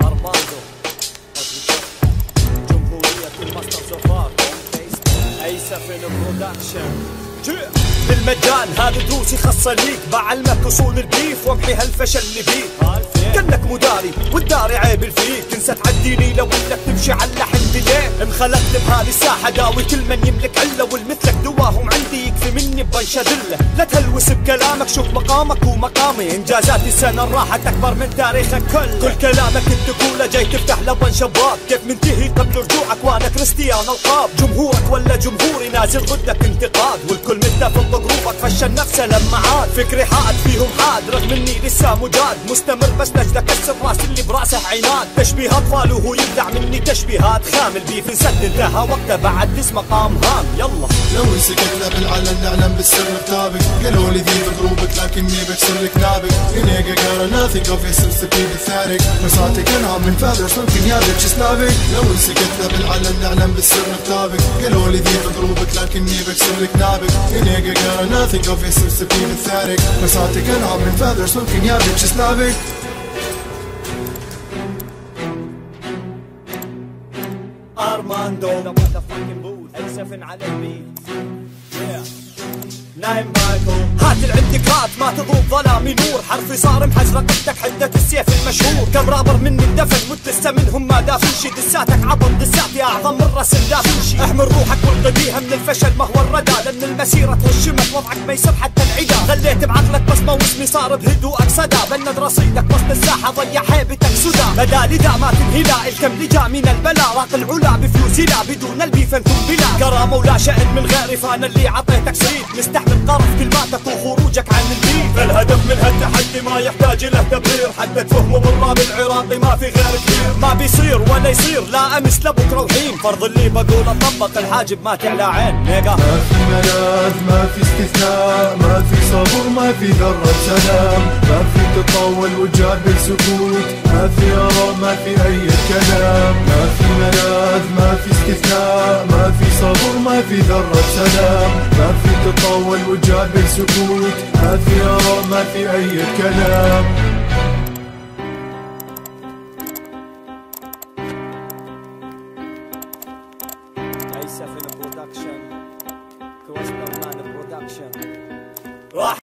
أرماندو جمهورية الماسترز اوف ارت أيسف البرودكشن. بالمجان هذه دروسي خاصة ليك، بعلمك اصول البيف وامحي هالفشل اللي فيك. كأنك مداري والداري عيب الفيك، تنسى تعديني لو انك تمشي على اللحن ديليه. انخلقت بهذه الساحة داوي كل من يملك علة، والمثلك دواهم عندي يكفي مني ببنشة ذلة. لا تهلوس بكلامك، شوف مقامك ومقامي، انجازاتي السنة راحت اكبر من تاريخك كل كلامك انت تقوله جاي تفتح لبن شباك، كيف منتهي قبل رجوعك وانا كريستيانو القاب. جمهورك ولا جمهوري نازل ضدك انتقاد، والكل متفق بظروفك فشل نفسه لما عاد. فكري حاد فيهم حاد رغم اني لسه مجاد، مستمر بس نجد اكسر راس اللي براسه عناد. تشبيه اطفال وهو يبدع مني تشبيهات خام، البيف انسد انتهى وقته بعد اسمه قام هام. يلا لو سكتنا بالعلن نعلم بالسر كتابك، قالوا لي ذي بضروبك لكني بكسر لك نابك. هنيك قال nothing of essence to be pathetic، مرساتك انهم من feathers ممكن يابك شسنابك. لو سكتنا بالعلن نعلم بالسر كتابك، قالوا لي ذي بضروبك لكني بكسر لك نابك. هنيك قال nothing of essence to be pathetic، مرساتك انهم من feathers ممكن يابك شسنابك. أرماندو the motherfucking booth أيسف على البيت. نايم مايكل هات العندكات ما تضوب ظلامي نور، حرفي صار محجرة قدك حدة السيف المشهور. كم رابر مني اندفن مت لسه منهم ما دافنشي، دساتك عبط دساتي اعظم من رسم دافنشي. احمل روحك والقى من الفشل ما هو الردى، لان المسيرة تهشمك وضعك ما يصير حتى العدا. خليت بعقلك بصمة واسمي صار بهدوءك صدى، بند رصيدك وسط الساحة ضيع هيبتك سدى. بدالي دا ما تنهلا الكم لجا من البلا، راق العلا بفيوزي لا بدون البيف انتم بلا. كرامة ولا شأن من غيري فانا اللي عطيتك سريد، مستحمل قرف كلماتك وخروجك عن البيت. الهدف من هالتحدي ما يحتاج له تبرير، حتى تفهمه بالراب العراقي ما في غير كثير. ما بيصير ولا يصير لا امس لبكره وحين، فرض اللي بقول اطبق الحاجب ما تعلى عين. ميجا ما في ملاذ ما في استثناء، ما في صبر ما في ذرة سلام، ما في تطول وتجابل سكوت، ما في آراء ما في أي كلام. ما في ملاذ ما في استثناء، ما في صبر ما في ذرة سلام، ما في تطول وتجابل سكوت، ما في آراء ما في أي كلام.